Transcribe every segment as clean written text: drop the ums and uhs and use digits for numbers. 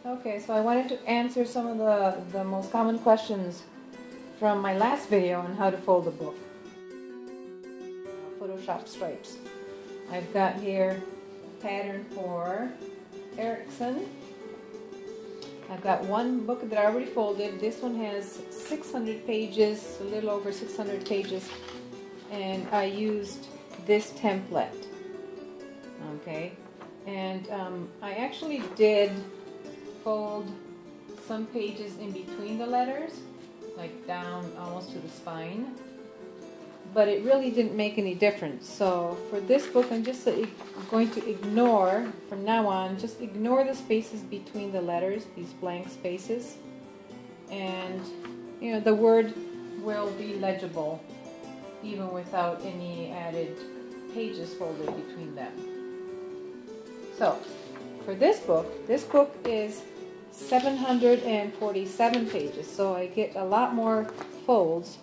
Okay, so I wanted to answer some of the most common questions from my last video on how to fold a book. Photoshop stripes. I've got here a pattern for Erickson. I've got one book that I already folded. This one has 600 pages, a little over 600 pages, and I used this template. Okay, and I actually did fold some pages in between the letters, like down almost to the spine, but it really didn't make any difference. So for this book, I'm just going to ignore, from now on, just ignore the spaces between the letters, these blank spaces, and you know, the word will be legible even without any added pages folded between them. So for this book is 747 pages, so I get a lot more folds.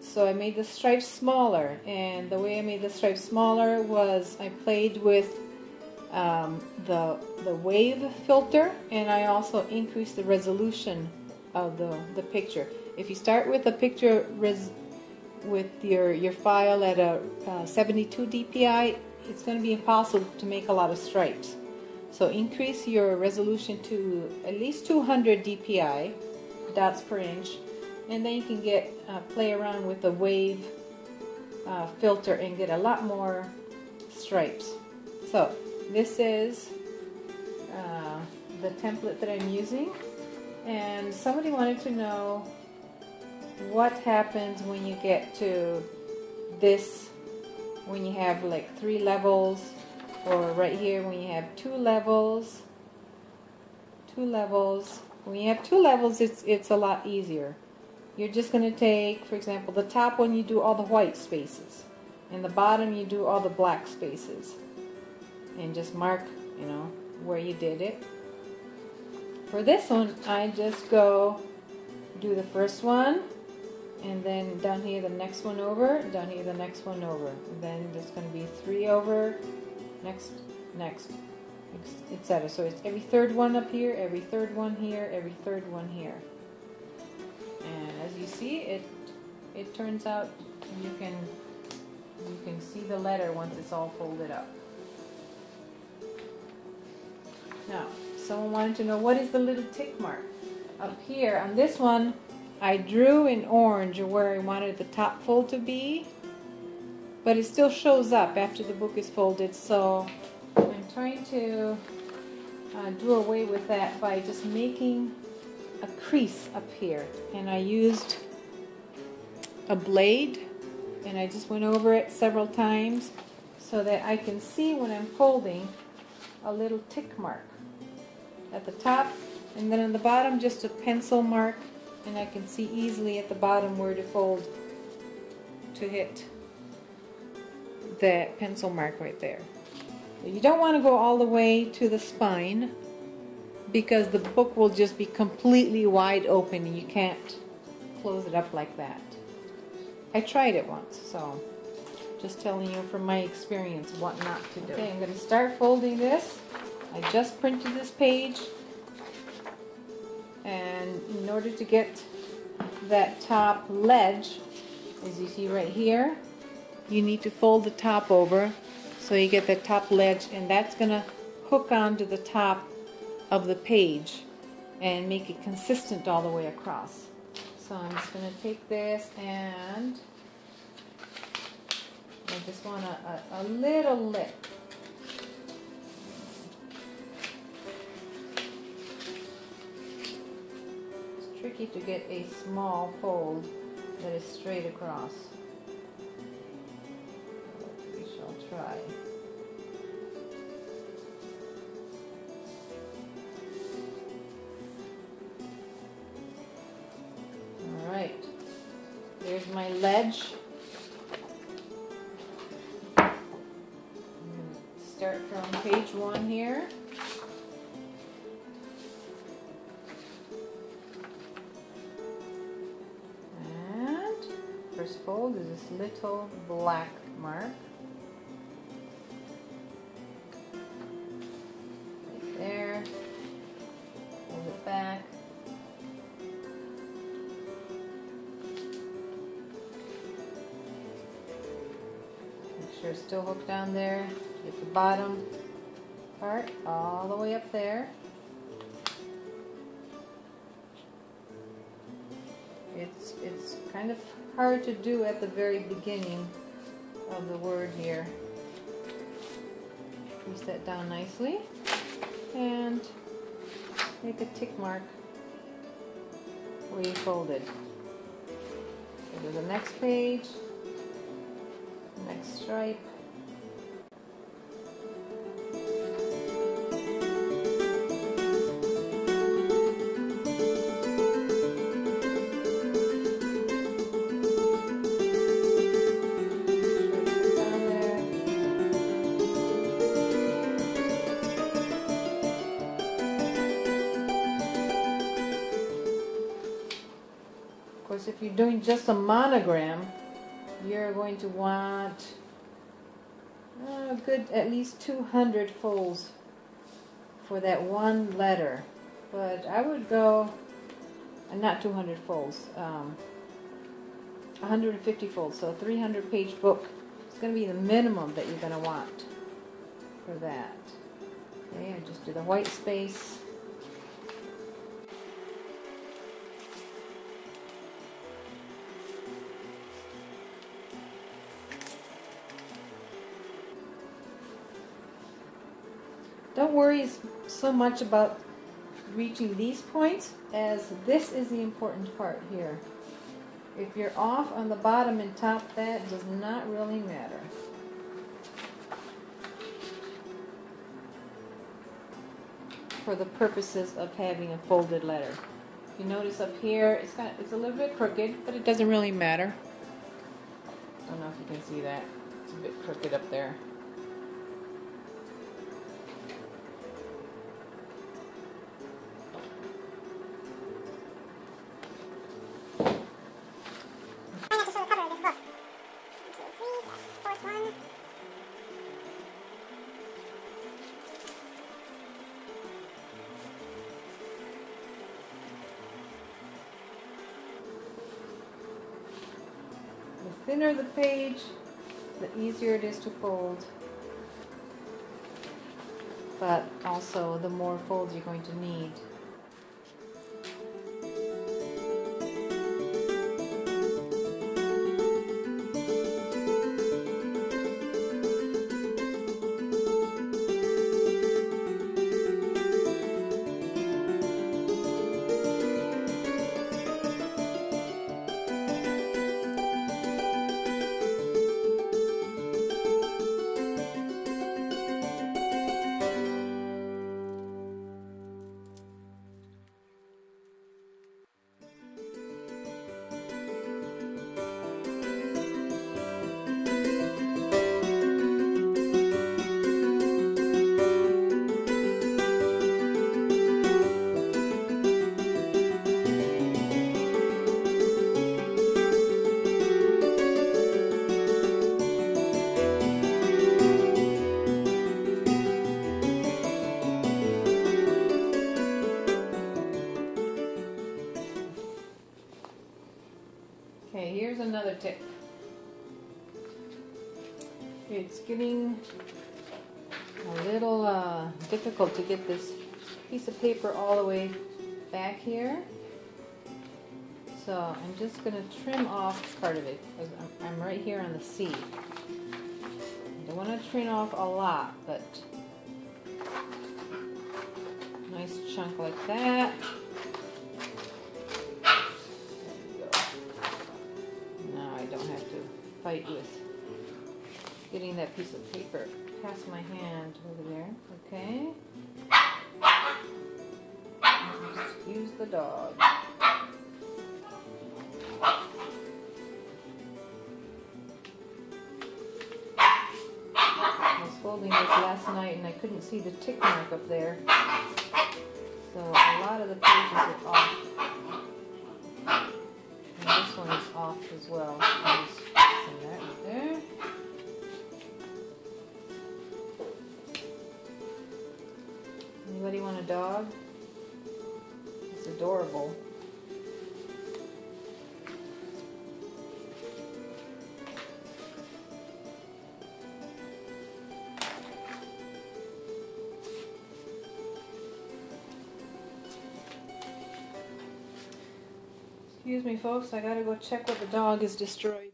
So I made the stripes smaller, and the way I made the stripes smaller was I played with the wave filter, and I also increased the resolution of the picture. If you start with a picture with your file at a 72 dpi, it's going to be impossible to make a lot of stripes. So increase your resolution to at least 200 dpi, dots per inch, and then you can get play around with the wave filter and get a lot more stripes. So this is the template that I'm using, and somebody wanted to know what happens when you get to this, when you have like 3 levels, or right here when you have 2 levels. When you have 2 levels, it's a lot easier. You're just going to take, for example, the top one you do all the white spaces, and the bottom you do all the black spaces, and just mark, you know, where you did it. For this one, I just go do the first one, and then down here the next one over, down here the next one over, and then there's going to be 3 over, next, etc. So it's every 3rd one up here, every 3rd one here, every 3rd one here. And as you see, it turns out you can see the letter once it's all folded up. Now, someone wanted to know, what is the little tick mark up here? On this one, I drew in orange where I wanted the top fold to be, but it still shows up after the book is folded, so I'm trying to do away with that by just making a crease up here. And I used a blade, and I just went over it several times so that I can see when I'm folding a little tick mark at the top, and then on the bottom just a pencil mark, and I can see easily at the bottom where to fold to hit that pencil mark right there. You don't want to go all the way to the spine, because the book will just be completely wide open and you can't close it up like that. I tried it once, so just telling you from my experience what not to do. Okay, I'm going to start folding this. I just printed this page, and in order to get that top ledge, as you see right here, you need to fold the top over so you get that top ledge, and that's going to hook onto the top of the page and make it consistent all the way across. So I'm just going to take this, and I just want a little lip. It's tricky to get a small fold that is straight across. We shall try. Alright, there's my ledge. I'm going to start from page 1 here. And first fold is this little black mark. Right there. sure it's still hooked down there. Get the bottom part all the way up there. It's kind of hard to do at the very beginning of the word here. Place that down nicely and make a tick mark where you folded. Go to the next page, next stripe. Of course, if you're doing just a monogram, you're going to want a good at least 200 folds for that one letter. But I would go, not 200 folds, 150 folds, so a 300-page book is going to be the minimum that you're going to want for that. Okay, I just do the white space. Don't worry so much about reaching these points, as this is the important part here. If you're off on the bottom and top, that does not really matter. For the purposes of having a folded letter. If you notice up here, it's a little bit crooked, but it doesn't really matter. I don't know if you can see that. It's a bit crooked up there. The thinner the page, the easier it is to fold, but also the more folds you're going to need. Okay, here's another tip. It's getting a little difficult to get this piece of paper all the way back here. So I'm just going to trim off part of it because I'm right here on the C. I don't want to trim off a lot, but nice chunk like that. Fight with getting that piece of paper past my hand over there. Okay. Excuse the dog. I was folding this last night and I couldn't see the tick mark up there. So a lot of the pages are off. And this one is off as well. That right there. Anybody want a dog? It's adorable. Excuse me, folks, I gotta go check what the dog is destroyed.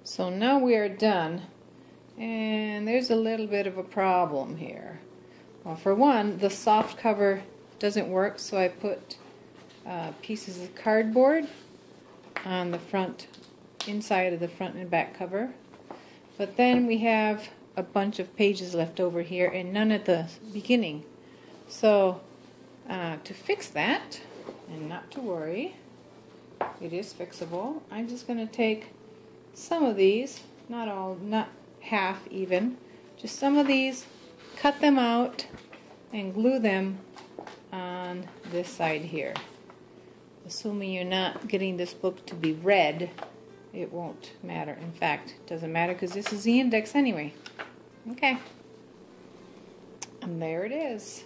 So now we are done, and there's a little bit of a problem here. Well, for one, the soft cover doesn't work, so I put pieces of cardboard on the front, inside of the front and back cover. But then we have a bunch of pages left over here and none at the beginning. So to fix that, and not to worry, it is fixable, I'm just going to take some of these, not all, not half even, just some of these, cut them out and glue them on this side here. Assuming you're not getting this book to be red, it won't matter. In fact, it doesn't matter because this is the index anyway. Okay. And there it is.